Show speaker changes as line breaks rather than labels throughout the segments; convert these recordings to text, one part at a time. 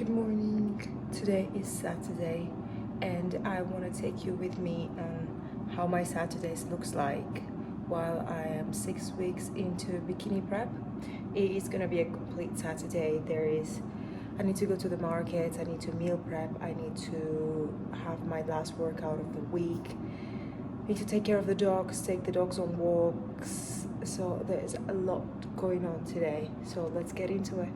Good morning. Today is Saturday and I want to take you with me on how my Saturdays looks like while I am 6 weeks into bikini prep. It is gonna be a complete Saturday. I need to go to the market, I need to meal prep, I need to have my last workout of the week, I need to take care of the dogs, take the dogs on walks. So there's a lot going on today. So let's get into it.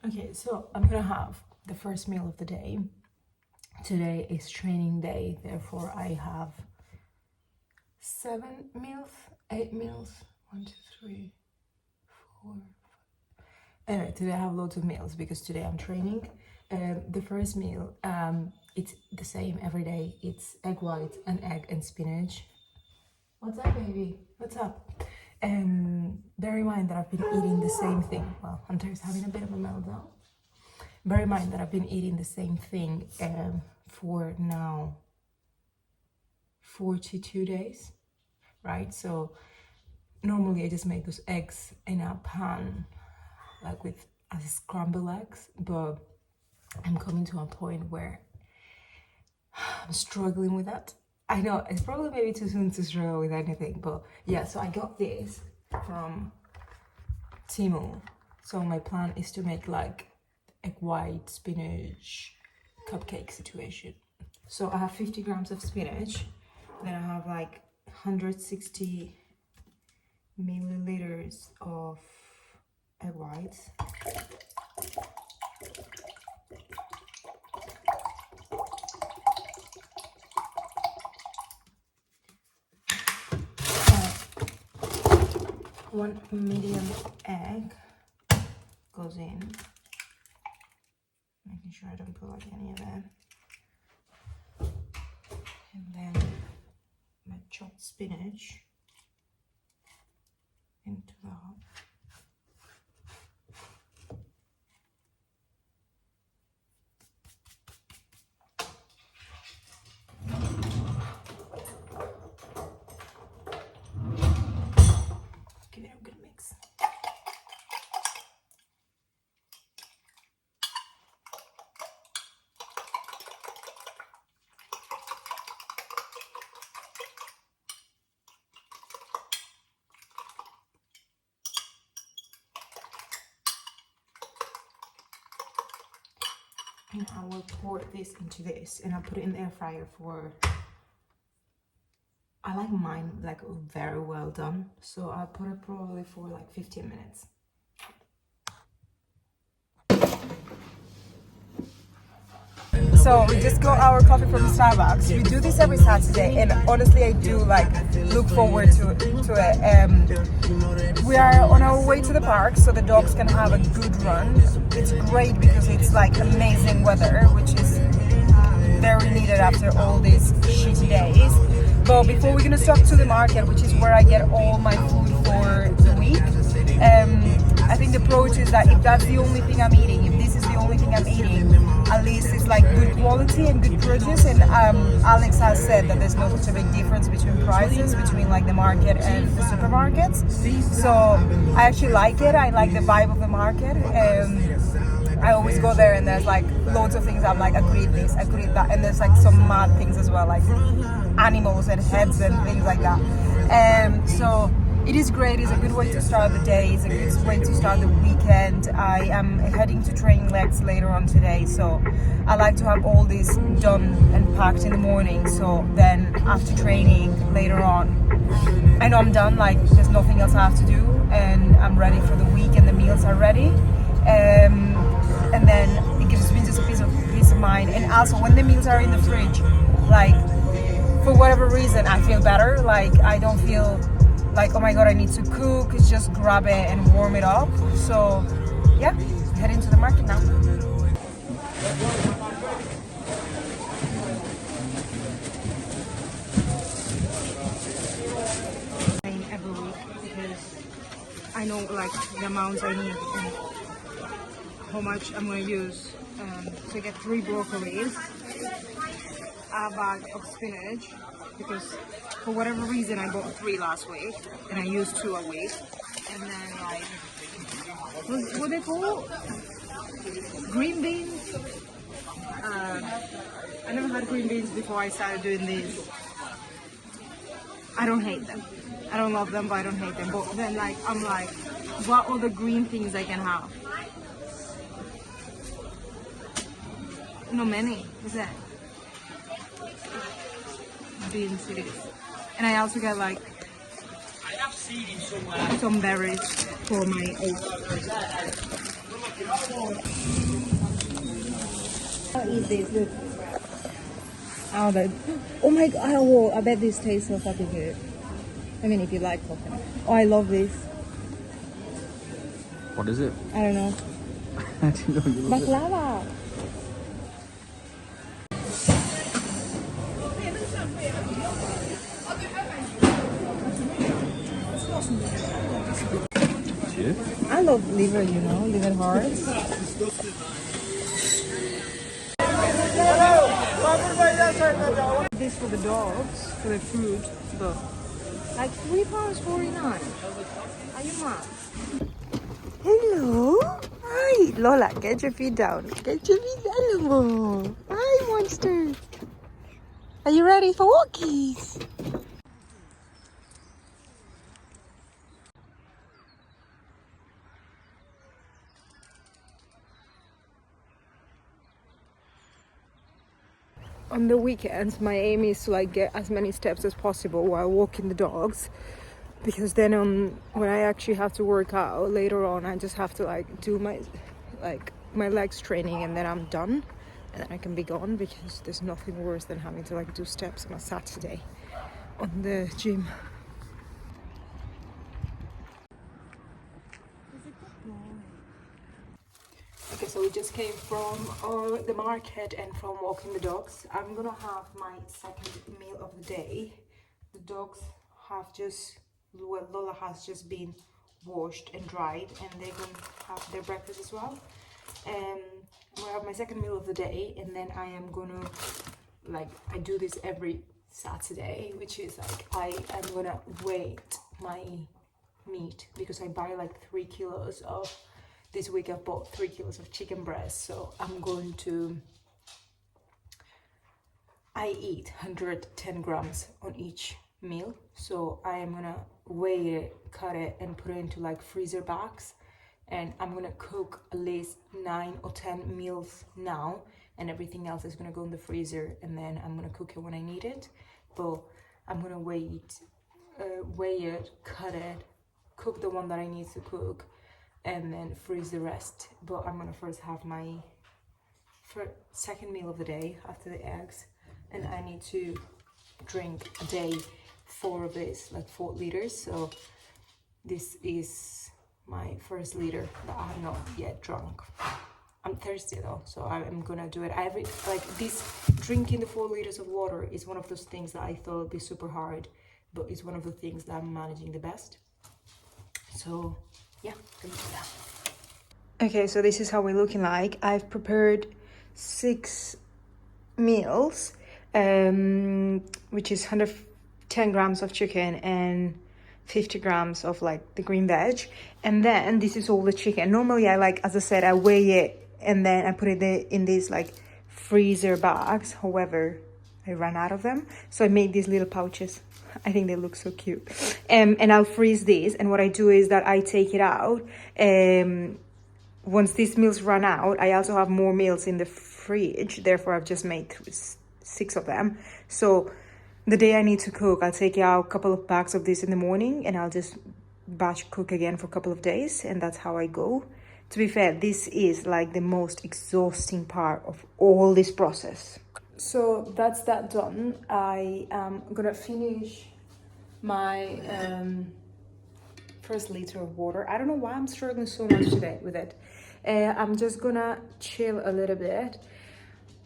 Okay, so I'm gonna have the first meal of the day. Today is training day, therefore I have 8 meals. 1, 2, 3, 4, 5. Anyway, today I have loads of meals because today I'm training. The first meal, it's the same every day. It's egg white, an egg and spinach. What's up, baby? What's up? Bear in mind that I've been eating the same thing. Well, Hunter's having a bit of a meltdown. Bear in mind that I've been eating the same thing for now 42 days, right? So normally I just make those eggs in a pan, like with scrambled eggs, but I'm coming to a point where I'm struggling with that. I know it's probably maybe too soon to struggle with anything, but yeah, so I got this from Temu. So my plan is to make like egg white spinach cupcake situation. So I have 50 grams of spinach, then I have like 160 milliliters of egg whites. One medium egg goes in, making sure I don't put like any of that. And then my chopped spinach into that. Give it a good mix. And I will pour this into this and I'll put it in the air fryer for, I like mine like very well done, so I'll put it probably for like 15 minutes. So we just got our coffee from Starbucks. We do this every Saturday, and honestly, I do like look forward to it. We are on our way to the park, so the dogs can have a good run. It's great because it's like amazing weather, which is very needed after all these shitty days. But before we're gonna stop to the market, which is where I get all my food for the week. I think the approach is that if that's the only thing I'm eating, if this is the only thing I'm eating, at least it's like good quality and good produce. And Alex has said that there's not such a big difference between prices between like the market and the supermarkets. So I actually like it. I like the vibe of the market. I always go there and there's like loads of things I'm like, I could eat this, I could eat that, and there's like some mad things as well, like animals and heads and things like that. So it is great. It's a good way to start the day. It's a good way to start the weekend. I am heading to train legs later on today, so I like to have all this done and packed in the morning, so then after training later on, I know I'm done, like there's nothing else I have to do, and I'm ready for the week and the meals are ready. And then it gives me just a peace of mind. And also when the meals are in the fridge, like for whatever reason I feel better. Like I don't feel like, oh my god, I need to cook. It's just grab it and warm it up. So yeah, heading to the market now. Every week because I know like the amounts I need and how much I'm going to use. So I get 3 broccolis, a bag of spinach, because for whatever reason I bought 3 last week and I used 2 a week, and then like what they call green beans. I never had green beans before I started doing these. I don't hate them. I don't love them, but I don't hate them. But then like I'm like, what other green things I can have? Not many, is that? Beans it is. And I also got like some berries for my oats. I'll eat this. Look. Oh my god! Oh, I bet this tastes so fucking good. I mean, if you like coconut. Oh, I love this.
What is it?
I don't know.
I didn't know you loved it.
Baklava.
Yeah.
I love liver, you know, liver hearts. This for the dogs, for the food, but like £3.49. Are you mad? Hello. Hi, Lola. Get your feet down. Get your feet down, Lola. Hi, monster. Are you ready for walkies? On the weekends, my aim is to like get as many steps as possible while walking the dogs, because then when I actually have to work out later on, I just have to like do my legs training, and then I'm done, and then I can be gone, because there's nothing worse than having to like do steps on a Saturday on the gym. Okay, so we just came from the market and from walking the dogs. I'm gonna have my second meal of the day. The dogs have just, well, Lola has just been washed and dried, and they're gonna have their breakfast as well. I'm gonna have my second meal of the day, and then I am gonna, like, I do this every Saturday, which is like I am gonna weigh my meat, because I buy like 3 kilos of. This week I've bought 3 kilos of chicken breast, so I eat 110 grams on each meal. So I am gonna weigh it, cut it, and put it into like freezer bags. And I'm gonna cook at least 9 or 10 meals now, and everything else is gonna go in the freezer, and then I'm gonna cook it when I need it. But I'm gonna weigh it, cut it, cook the one that I need to cook, and then freeze the rest. But I'm gonna first have my second meal of the day after the eggs, and I need to drink a day 4 of this, like 4 liters. So this is my first liter that I have not yet drunk. I'm thirsty though, so I'm gonna do it. Drinking the 4 liters of water is one of those things that I thought would be super hard, but it's one of the things that I'm managing the best. So yeah, gonna do that. Okay, so this is how we're looking like. I've prepared 6 meals, which is 110 grams of chicken and 50 grams of like the green veg. And then this is all the chicken. Normally I as I said, I weigh it and then I put it in these like freezer bags. However, I ran out of them, so I made these little pouches. I think they look so cute. And I'll freeze these, and what I do is that I take it out. Once these meals run out, I also have more meals in the fridge, therefore I've just made 6 of them. So the day I need to cook, I'll take out a couple of bags of this in the morning, and I'll just batch cook again for a couple of days, and that's how I go. To be fair, this is like the most exhausting part of all this process. So that's that done. I am gonna finish my first liter of water. I don't know why I'm struggling so much today with it. I'm just gonna chill a little bit.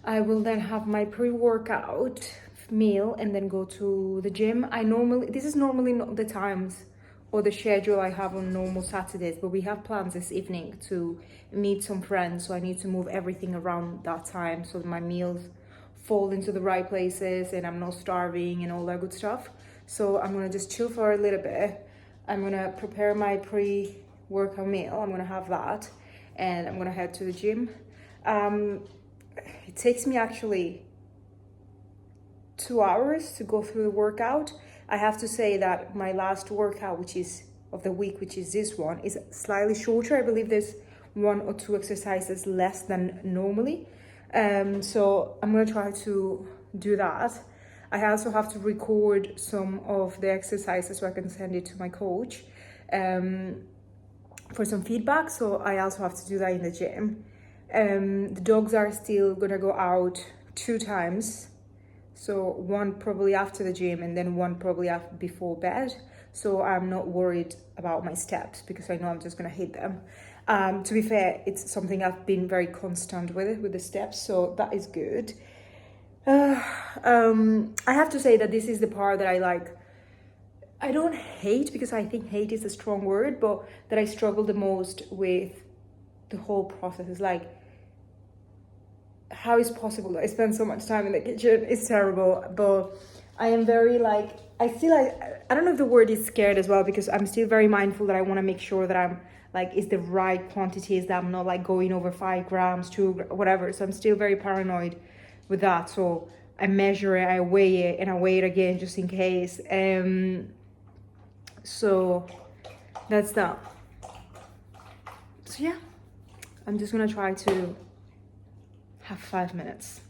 I will then have my pre-workout meal and then go to the gym. This is normally not the times or the schedule I have on normal Saturdays, but we have plans this evening to meet some friends, so I need to move everything around that time so my meals fall into the right places and I'm not starving and all that good stuff. So I'm gonna just chill for a little bit. I'm gonna prepare my pre-workout meal. I'm gonna have that and I'm gonna head to the gym. It takes me actually 2 hours to go through the workout. I have to say that my last workout, which is of the week, which is this one, is slightly shorter. I believe there's 1 or 2 exercises less than normally. So I'm gonna try to do that. I also have to record some of the exercises so I can send it to my coach for some feedback. So I also have to do that in the gym. The dogs are still gonna go out 2 times. So 1 probably after the gym and then 1 probably after, before bed. So I'm not worried about my steps because I know I'm just gonna hit them. To be fair, it's something I've been very constant with the steps, so that is good. I have to say that this is the part that I like. I don't hate, because I think hate is a strong word, but that I struggle the most with the whole process. Is like, how is possible that I spend so much time in the kitchen? It's terrible, but I am very like, I don't know if the word is scared as well, because I'm still very mindful that I want to make sure that I'm like, is the right quantities, that I'm not like going over 5 grams, 2, whatever. So I'm still very paranoid with that. So I measure it, I weigh it, and I weigh it again just in case. So that's that. So yeah, I'm just gonna try to have 5 minutes.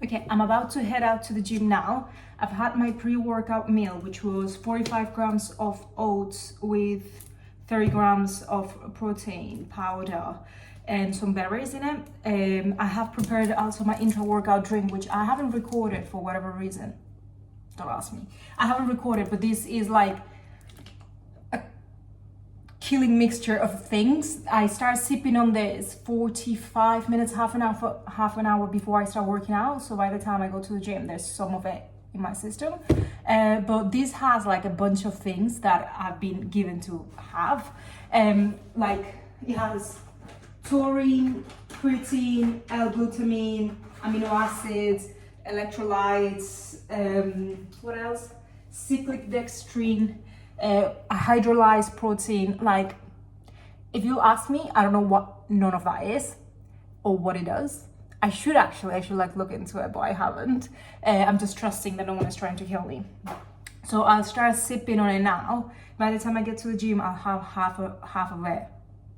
Okay, I'm about to head out to the gym now. I've had my pre-workout meal, which was 45 grams of oats with 30 grams of protein powder and some berries in it. I have prepared also my intra-workout drink, which I haven't recorded for whatever reason. Don't ask me. I haven't recorded, but this is like a killing mixture of things. I start sipping on this 45 minutes, half an hour before I start working out. So by the time I go to the gym, there's some of it in my system. But this has like a bunch of things that I've been given to have. Like it has taurine, creatine, L-glutamine, amino acids, electrolytes, what else? Cyclic dextrine, a hydrolyzed protein. Like, if you ask me, I don't know what none of that is or what it does. I should like look into it, but I haven't. I'm just trusting that no one is trying to kill me. So I'll start sipping on it now. By the time I get to the gym, I'll have half of it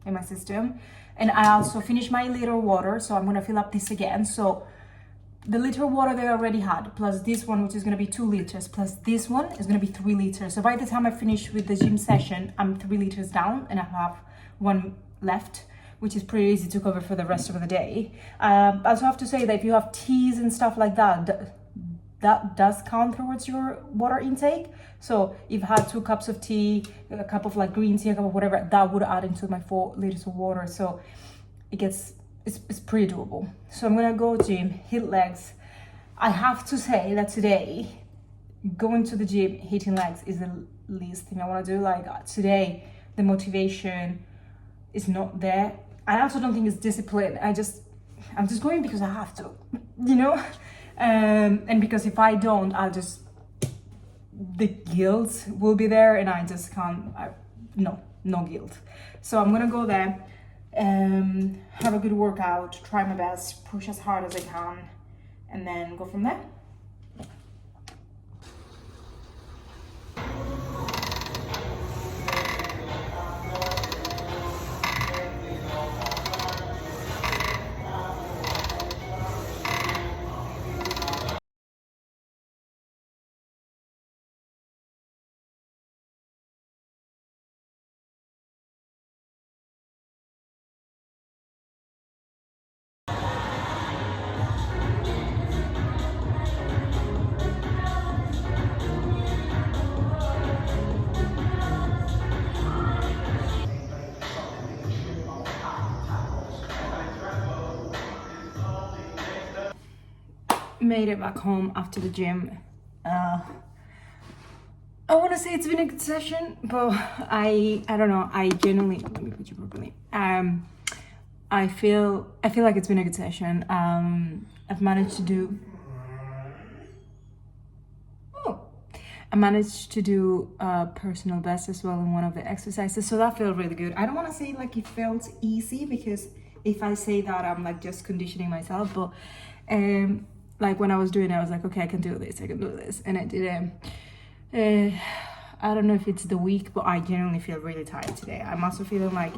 in my system. And I also finished my liter water, so I'm gonna fill up this again. So the liter water that I already had, plus this one, which is gonna be 2 liters, plus this one is gonna be 3 liters. So by the time I finish with the gym session, I'm 3 liters down and I have 1 left, which is pretty easy to cover for the rest of the day. I also have to say that if you have teas and stuff like that, that does count towards your water intake. So if you had 2 cups of tea, a cup of like green tea, a cup of whatever, that would add into my 4 liters of water. So it's pretty doable. So I'm gonna go gym, hit legs. I have to say that today, going to the gym, hitting legs is the least thing I wanna do. Like today, the motivation is not there. I also don't think it's discipline. I'm just going because I have to, you know? And because if I don't, the guilt will be there and I just can't, no guilt. So I'm gonna go there, have a good workout, try my best, push as hard as I can, and then go from there. Made it back home after the gym. I want to say it's been a good session, but I don't know. I genuinely, let me put you properly. I I feel like it's been a good session. I've managed to do I managed to do personal best as well in one of the exercises, so that felt really good. I don't want to say like it felt easy, because if I say that, I'm like just conditioning myself, but like when I was doing it, I was like, okay, I can do this, and I did it. I don't know if it's the week, but I genuinely feel really tired today. I'm also feeling like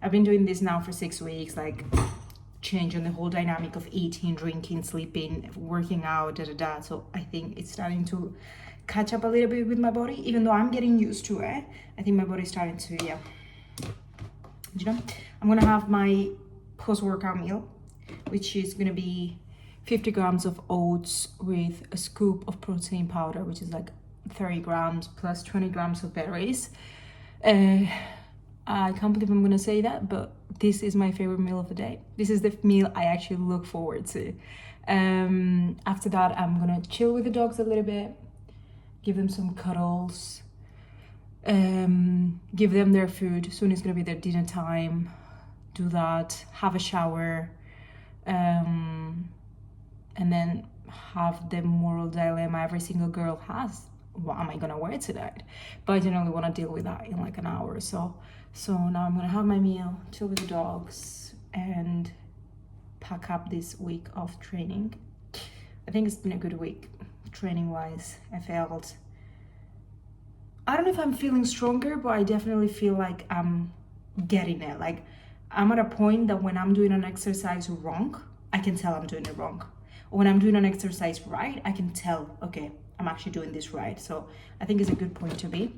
I've been doing this now for 6 weeks, like changing the whole dynamic of eating, drinking, sleeping, working out, so I think it's starting to catch up a little bit with my body, even though I'm getting used to it. I think my body's starting to, yeah, you know. I'm gonna have my post-workout meal, which is gonna be 50 grams of oats with a scoop of protein powder, which is like 30 grams plus 20 grams of berries. I can't believe I'm gonna say that, but this is my favorite meal of the day. This is the meal I actually look forward to. After that, I'm gonna chill with the dogs a little bit, give them some cuddles, give them their food. Soon it's gonna be their dinner time. Do that, have a shower, and then have the moral dilemma every single girl has. What am I gonna wear tonight? But I generally want to deal with that in like an hour or so. So now I'm gonna have my meal, chill with the dogs, and pack up this week of training. I think it's been a good week, training wise. I don't know if I'm feeling stronger, but I definitely feel like I'm getting it. Like I'm at a point that when I'm doing an exercise wrong, I can tell I'm doing it wrong. Or when I'm doing an exercise right, I can tell, okay, I'm actually doing this right. So I think it's a good point to be.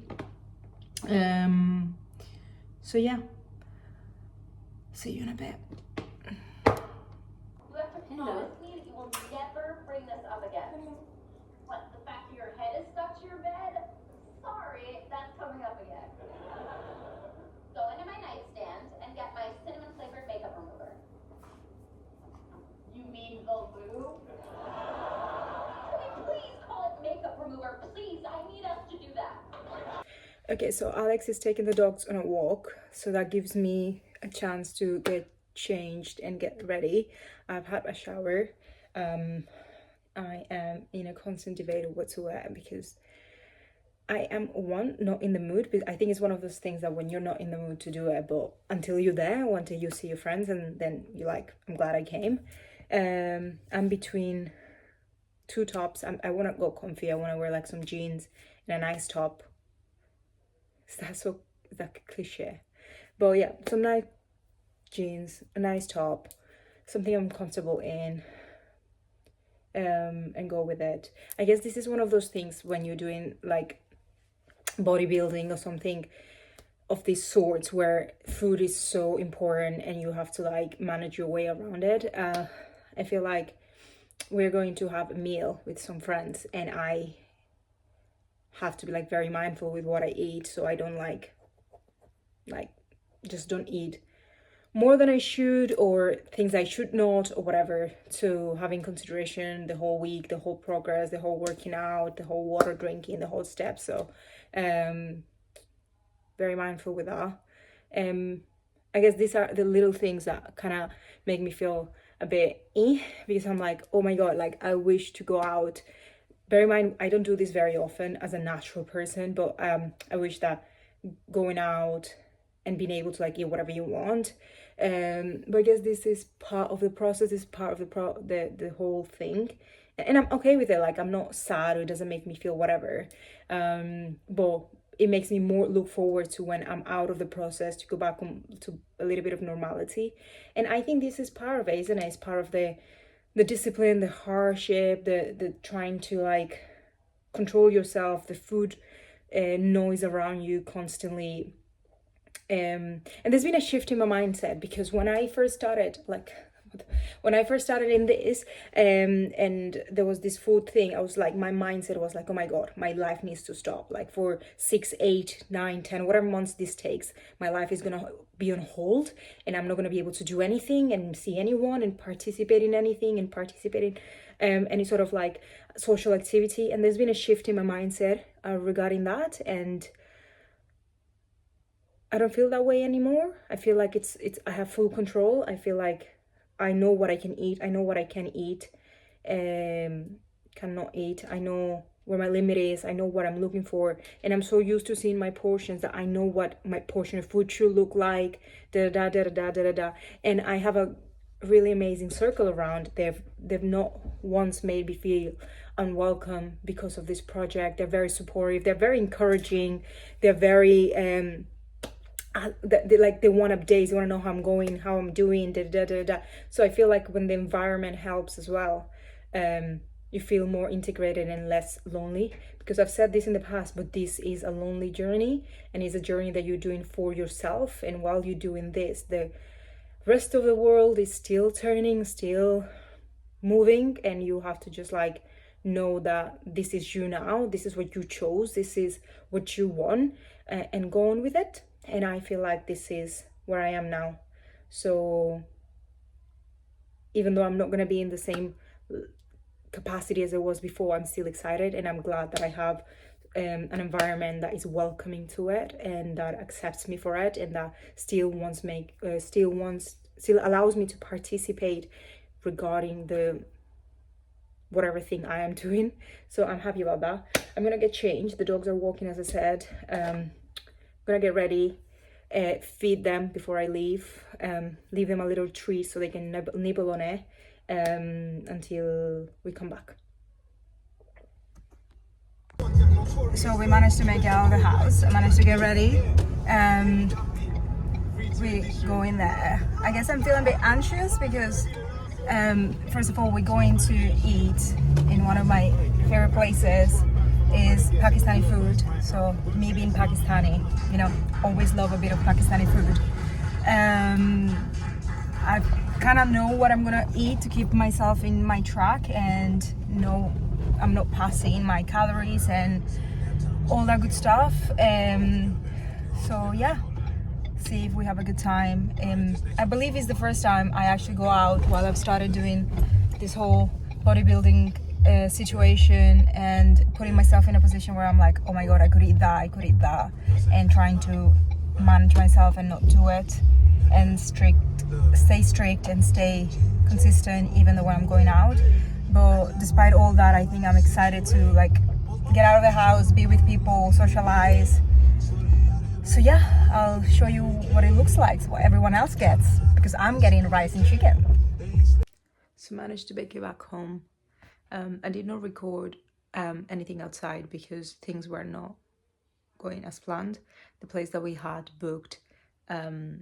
So yeah, see you in a bit.
You have to promise me that you will never bring this up again. What, the fact that your head is stuck to your bed? Sorry, that's coming up again. Go into my nightstand and get my cinnamon flavored makeup remover. You mean the lube? Can we please call it makeup remover? Please, I need us to do that.
Okay, so Alex is taking the dogs on a walk, so that gives me a chance to get changed and get ready. I've had a shower. I am in a constant debate of what to wear, because I am not in the mood, but I think it's one of those things that when you're not in the mood to do it, but until you're there, or until you see your friends, and then you're like, I'm glad I came. I'm between two tops. I want to go comfy. I want to wear like some jeans and a nice top. Is that cliche? But yeah, some nice jeans, a nice top, something I'm comfortable in, and go with it. I guess this is one of those things when you're doing like bodybuilding or something of these sorts, where food is so important and you have to like manage your way around it. I feel like we're going to have a meal with some friends, and I have to be like very mindful with what I eat, so I don't like just don't eat more than I should, or things I should not, or whatever, to have in consideration the whole week, the whole progress, the whole working out, the whole water drinking, the whole step. So very mindful with that. I guess these are the little things that kind of make me feel a bit because I'm like, oh my god, like I wish to go out. Bear in mind, I don't do this very often as a natural person, but I wish that going out and being able to like eat whatever you want. But I guess this is part of the process, is part of the whole thing. And I'm okay with it. Like I'm not sad, or it doesn't make me feel whatever. But it makes me more look forward to when I'm out of the process, to go back to a little bit of normality. And I think this is part of it, isn't it? It's part of the discipline, the hardship, the trying to like control yourself, the food noise around you constantly. And there's been a shift in my mindset, because when I first started in this, and there was this food thing, I was like, my mindset was like, oh my god, my life needs to stop. Like for 6, 8, 9, 10, whatever months this takes, my life is gonna be on hold, and I'm not gonna be able to do anything and see anyone and participate in anything and participate in any sort of like social activity. And there's been a shift in my mindset regarding that, and I don't feel that way anymore. I feel like I have full control. I feel like I know what I can eat. I know what I can eat, cannot eat. I know where my limit is. I know what I'm looking for, and I'm so used to seeing my portions that I know what my portion of food should look like. Da da da da da da da. And I have a really amazing circle around. They've not once made me feel unwelcome because of this project. They're very supportive. They're very encouraging. They're very they want updates, they want to know how I'm going, how I'm doing, da, da, da, da. So I feel like when the environment helps as well, you feel more integrated and less lonely, because I've said this in the past, but this is a lonely journey, and it's a journey that you're doing for yourself. And while you're doing this, the rest of the world is still turning, still moving, and you have to just like know that this is you now, this is what you chose, this is what you want, and go on with it. And I feel like this is where I am now. So even though I'm not going to be in the same capacity as I was before, I'm still excited, and I'm glad that I have an environment that is welcoming to it and that accepts me for it, and that still allows me to participate regarding the whatever thing I am doing. So I'm happy about that. I'm gonna get changed. The dogs are walking, as I said. Gonna get ready, feed them before I leave, leave them a little treat so they can nibble on it until we come back. So we managed to make it out of the house. I managed to get ready. We go in there. I guess I'm feeling a bit anxious because first of all, we're going to eat in one of my favorite places. Is Pakistani food. So me being Pakistani, you know, always love a bit of Pakistani food. I kind of know what I'm gonna eat to keep myself in my track and know I'm not passing my calories and all that good stuff. So yeah, see if we have a good time. I believe it's the first time I actually go out while I've started doing this whole bodybuilding situation and putting myself in a position where I'm like, oh my god, I could eat that, and trying to manage myself and not do it, and stay strict and stay consistent even though when I'm going out. But despite all that, I think I'm excited to like get out of the house, be with people, socialize. So yeah, I'll show you what it looks like, what everyone else gets, because I'm getting rice and chicken. So managed to make it back home. I did not record anything outside because things were not going as planned. The place that we had booked, there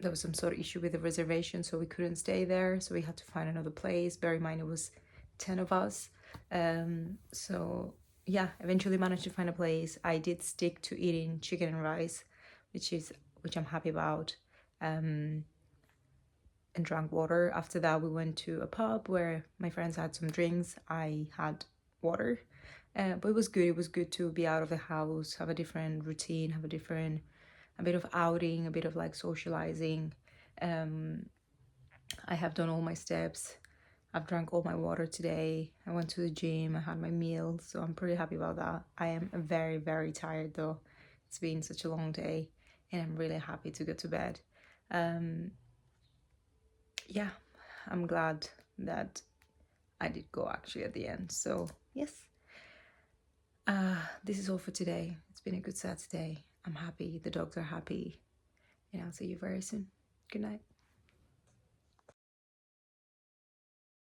was some sort of issue with the reservation, so we couldn't stay there. So we had to find another place. Bear in mind, it was 10 of us. So yeah, eventually managed to find a place. I did stick to eating chicken and rice, which I'm happy about. And drank water. After that, we went to a pub where my friends had some drinks. I had water, but it was good. It was good to be out of the house, have a different routine, have a bit of outing, a bit of like socializing. I have done all my steps. I've drank all my water today. I went to the gym. I had my meal, so I'm pretty happy about that. I am very, very tired though. It's been such a long day, and I'm really happy to go to bed. Yeah, I'm glad that I did go actually at the end. So yes, this is all for today. It's been a good Saturday. I'm happy, the dogs are happy, and I'll see you very soon. Good night.